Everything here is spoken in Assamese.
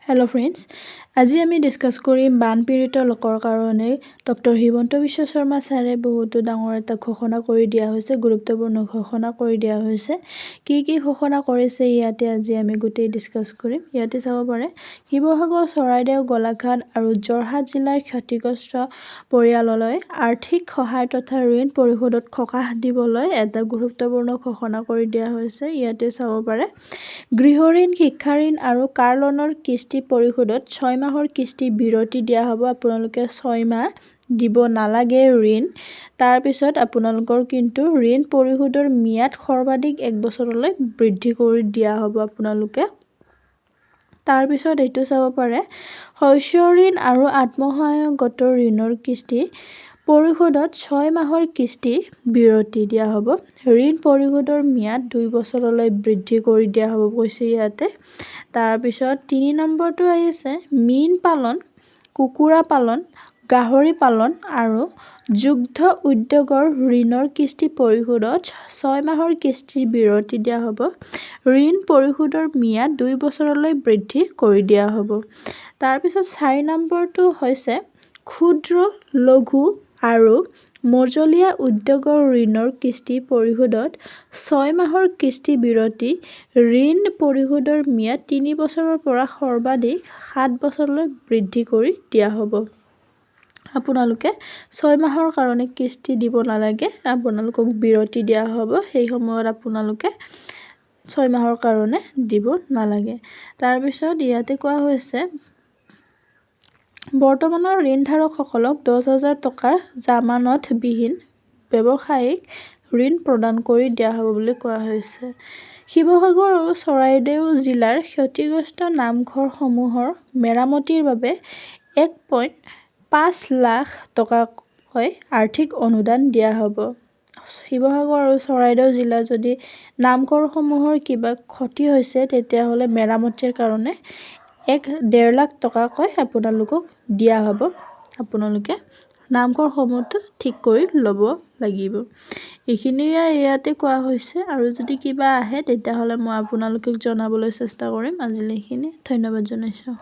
হেল্ল' ফ্ৰেণ্ডছ, আজি আমি ডিছকাছ কৰিম বানপীড়িত লোকৰ কাৰণে ডক্টৰ হিমন্ত বিশ্ব শৰ্মা ছাৰে বহুতো ডাঙৰ এটা ঘোষণা কৰি দিয়া হৈছে, গুৰুত্বপূৰ্ণ ঘোষণা কৰি দিয়া হৈছে। কি ঘোষণা কৰিছে ইয়াতে আজি আমি গোটেই ডিছকাছ কৰিম। ইয়াতে চাব পাৰে শিৱসাগৰ, চৰাইদেউ, গোলাঘাট আৰু যোৰহাট জিলাৰ ক্ষতিগ্ৰস্ত পৰিয়াললৈ আৰ্থিক সহায় তথা ঋণ পৰিশোধত সকাহ দিবলৈ এটা গুৰুত্বপূৰ্ণ ঘোষণা কৰি দিয়া হৈছে। ইয়াতে চাব পাৰে গৃহ ঋণ, শিক্ষা ঋণ আৰু কাৰ লোনৰ কিস্তি পৰিশোধত 6 মাহৰ কিস্তি বিৰতি দিয়া হ'ব। আপোনালোকে 6 মাহ দিব নালাগে ঋণ। তাৰপিছত আপোনালোকৰ কিন্তু ঋণ পৰিশোধৰ ম্যাদ সৰ্বাধিক 1 বছৰলৈ বৃদ্ধি কৰি দিয়া হ'ব আপোনালোকে। তাৰপিছত এইটো চাব পাৰে শস্য ঋণ আৰু আত্মসহায়ক গোটৰ ঋণৰ কিস্তি পৰিশোধত 6 মাহৰ কিস্তি বিৰতি দিয়া হ'ব। ঋণ পৰিশোধৰ ম্যাদ 2 বছৰলৈ বৃদ্ধি কৰি দিয়া হ'ব কৈছে ইয়াতে। তাৰপিছত 3 নম্বৰটো আহিছে মীন পালন, কুকুৰা পালন, গাহৰি পালন আৰু দুগ্ধ উদ্যোগৰ ঋণৰ কিস্তি পৰিশোধত 6 মাহৰ কিস্তি বিৰতি দিয়া হ'ব। ঋণ পৰিশোধৰ ম্যাদ 2 বছৰলৈ বৃদ্ধি কৰি দিয়া হ'ব। তাৰপিছত 4 নম্বৰটো হৈছে ক্ষুদ্ৰ, লঘু আৰু মজলীয়া উদ্যোগৰ ঋণৰ কিস্তি পৰিশোধত 6 মাহৰ কিস্তি বিৰতি। ঋণ পৰিশোধৰ ম্যাদ 3 বছৰৰ পৰা সৰ্বাধিক 7 বছৰলৈ বৃদ্ধি কৰি দিয়া হ'ব। আপোনালোকে 6 মাহৰ কাৰণে কিস্তি দিব নালাগে, আপোনালোকক বিৰতি দিয়া হ'ব। সেই সময়ত আপোনালোকে 6 মাহৰ কাৰণে দিব নালাগে। তাৰপিছত ইয়াতে কোৱা হৈছে বৰ্তমানৰ ঋণধাৰকসকলক 10,000 টকাৰ জামানতবিহীন ব্যৱসায়িক ঋণ প্ৰদান কৰি দিয়া হ'ব বুলি কোৱা হৈছে। শিৱসাগৰ আৰু চৰাইদেউ জিলাৰ ক্ষতিগ্ৰস্ত নামঘৰসমূহৰ মেৰামতিৰ বাবে 1.5 লাখ টকাকৈ আৰ্থিক অনুদান দিয়া হ'ব। শিৱসাগৰ আৰু চৰাইদেউ জিলাৰ যদি নামঘৰসমূহৰ কিবা ক্ষতি হৈছে তেতিয়াহ'লে মেৰামতিৰ কাৰণে 1.5 লাখ টকাকৈ আপোনালোকক দিয়া হ'ব। আপোনালোকে নামঘৰসমূহটো ঠিক কৰি ল'ব লাগিব। এইখিনিয়ে ইয়াতে কোৱা হৈছে আৰু যদি কিবা আহে তেতিয়াহ'লে মই আপোনালোকক জনাবলৈ চেষ্টা কৰিম। আজিলৈ এইখিনি, ধন্যবাদ জনাইছোঁ।